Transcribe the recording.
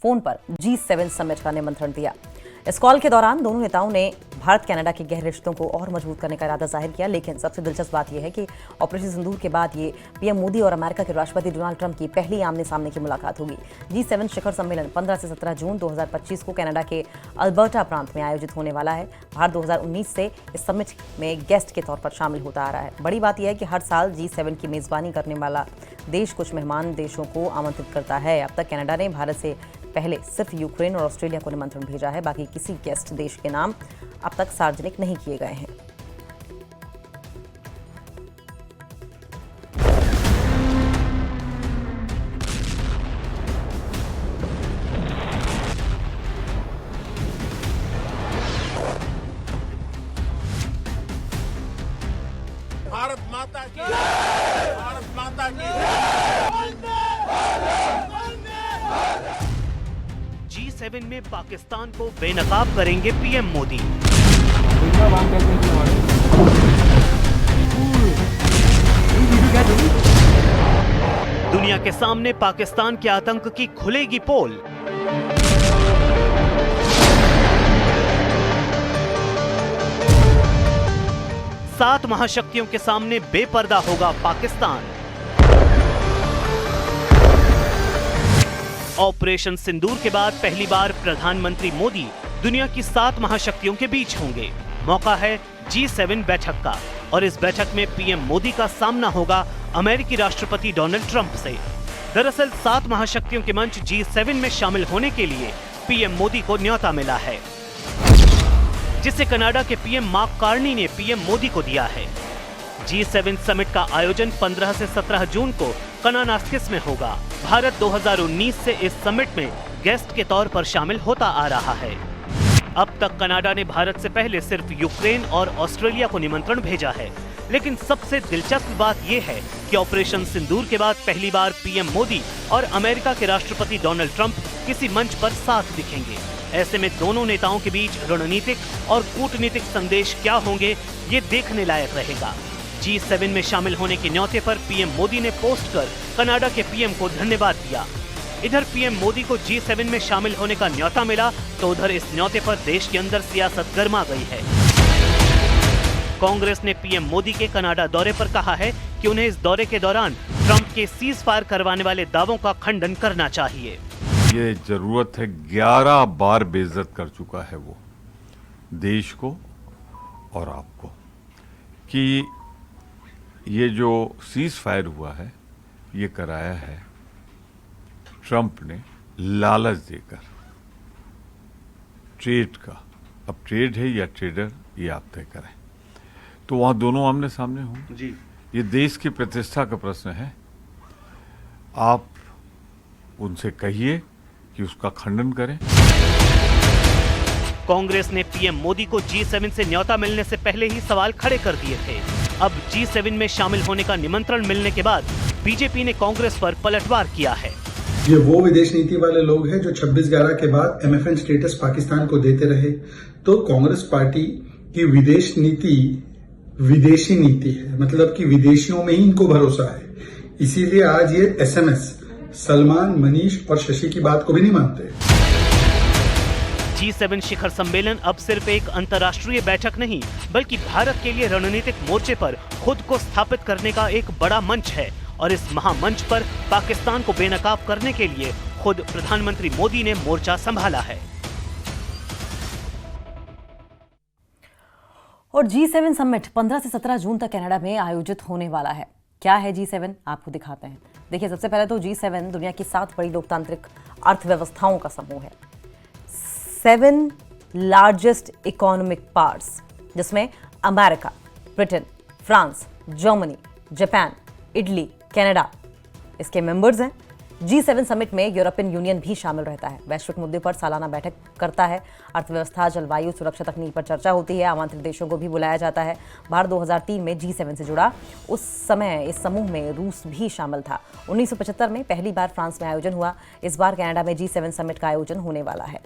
Phone पर G7 summit का निमंत्रण दिया। इस कॉल के दौरान दोनों नेताओं ने भारत कनाडा के गहरे रिश्तों को और मजबूत करने का इरादा जाहिर किया। लेकिन सबसे दिलचस्प बात यह है कि ऑपरेशन सिंदूर के बाद ये पीएम मोदी और अमेरिका के राष्ट्रपति डोनाल्ड ट्रंप की पहली आमने सामने की मुलाकात होगी। G7 शिखर सम्मेलन 15 से 17 जून 2025 को कनाडा के अल्बर्टा प्रांत में आयोजित होने वाला है। भारत 2019 से इस समिट में गेस्ट के तौर पर शामिल होता आ रहा है। बड़ी बात यह है कि हर साल G7 की मेजबानी करने वाला देश कुछ मेहमान देशों को आमंत्रित करता है। अब तक कनाडा ने भारत से पहले सिर्फ यूक्रेन और ऑस्ट्रेलिया को निमंत्रण भेजा है। बाकी किसी गेस्ट देश के नाम अब तक सार्वजनिक नहीं किए गए हैं। भारत माता की भारत माता की G7 में पाकिस्तान को बेनकाब करेंगे पीएम मोदी। दुनिया के सामने पाकिस्तान के आतंक की खुलेगी पोल। सात महाशक्तियों के सामने बेपर्दा होगा पाकिस्तान। ऑपरेशन सिंदूर के बाद पहली बार प्रधानमंत्री मोदी दुनिया की 7 महाशक्तियों के बीच होंगे। मौका है G7 बैठक का और इस बैठक में पीएम मोदी का सामना होगा अमेरिकी राष्ट्रपति डोनाल्ड ट्रंप से। दरअसल 7 महाशक्तियों के मंच G7 में शामिल होने के लिए पीएम मोदी को न्योता मिला है, जिसे कनाडा के पीएम मार्क कार्नी ने पीएम मोदी को दिया है। G7 समिट का आयोजन 15 से 17 जून को कनानास्किस में होगा। भारत 2019 से इस समिट में गेस्ट के तौर पर शामिल होता आ रहा है। अब तक कनाडा ने भारत से पहले सिर्फ यूक्रेन और ऑस्ट्रेलिया को निमंत्रण भेजा है। लेकिन सबसे दिलचस्प बात यह है कि ऑपरेशन सिंदूर के बाद पहली बार पीएम मोदी और अमेरिका के राष्ट्रपति डोनाल्ड ट्रंप किसी मंच पर साथ दिखेंगे। ऐसे में दोनों नेताओं के बीच रणनीतिक और कूटनीतिक संदेश क्या होंगे, ये देखने लायक रहेगा। G7 में शामिल होने के न्योते पर पीएम मोदी ने पोस्ट कर कनाडा के पीएम को धन्यवाद दिया। इधर पीएम मोदी को G7 में शामिल होने का न्योता मिला तो उधर इस न्योते पर देश के अंदर सियासत गर्मा गई है। कांग्रेस ने पीएम मोदी के कनाडा दौरे पर कहा है कि उन्हें इस दौरे के दौरान ट्रंप के सीज फायर करवाने वाले दावों का खंडन करना चाहिए। ये जरूरत है, 11 बार बेइज्जत कर चुका है वो देश को और आपको, कि ये जो सीज फायर हुआ है ये कराया है ट्रंप ने लालच देकर, ट्रेड का। अब ट्रेड है या ट्रेडर ये आप तय करें। तो वहां दोनों आमने सामने हों जी। ये देश की प्रतिष्ठा का प्रश्न है। आप उनसे कहिए कि उसका खंडन करें। कांग्रेस ने पीएम मोदी को G7 से न्योता मिलने से पहले ही सवाल खड़े कर दिए थे। अब G7 में शामिल होने का निमंत्रण मिलने के बाद बीजेपी ने कांग्रेस पर पलटवार किया है। ये वो विदेश नीति वाले लोग हैं जो 26/11 के बाद MFN स्टेटस पाकिस्तान को देते रहे। तो कांग्रेस पार्टी की विदेश नीति विदेशी नीति है, मतलब कि विदेशियों में ही इनको भरोसा है। इसीलिए आज ये SMS सलमान, मनीष और शशि की बात को भी नहीं मानते। G7 शिखर सम्मेलन अब सिर्फ एक अंतर्राष्ट्रीय बैठक नहीं, बल्कि भारत के लिए रणनीतिक मोर्चे पर खुद को स्थापित करने का एक बड़ा मंच है। और इस महामंच पर पाकिस्तान को बेनकाब करने के लिए खुद प्रधानमंत्री मोदी ने मोर्चा संभाला है। और G7 समिट 15 से 17 जून तक कनाडा में आयोजित होने वाला है। क्या है G7, आपको दिखाते हैं। देखिए, सबसे पहले तो G7 दुनिया की 7 बड़ी लोकतांत्रिक अर्थव्यवस्थाओं का समूह है। 7 लार्जेस्ट इकोनॉमिक पावर्स, जिसमें America, Britain, France, Germany, Japan, Italy, Canada इसके मेंबर्स हैं। G7 समिट में यूरोपियन यूनियन भी शामिल रहता है। वैश्विक मुद्दे पर सालाना बैठक करता है। अर्थव्यवस्था, जलवायु, सुरक्षा, तकनीक पर चर्चा होती है। आमंत्रित देशों को भी बुलाया जाता है। भारत 2003 में G7 से जुड़ा। उस समय इस समूह में रूस भी शामिल था। 1975 में पहली बार फ्रांस में आयोजन हुआ। इस बार कनाडा में G7 समिट का आयोजन होने वाला है।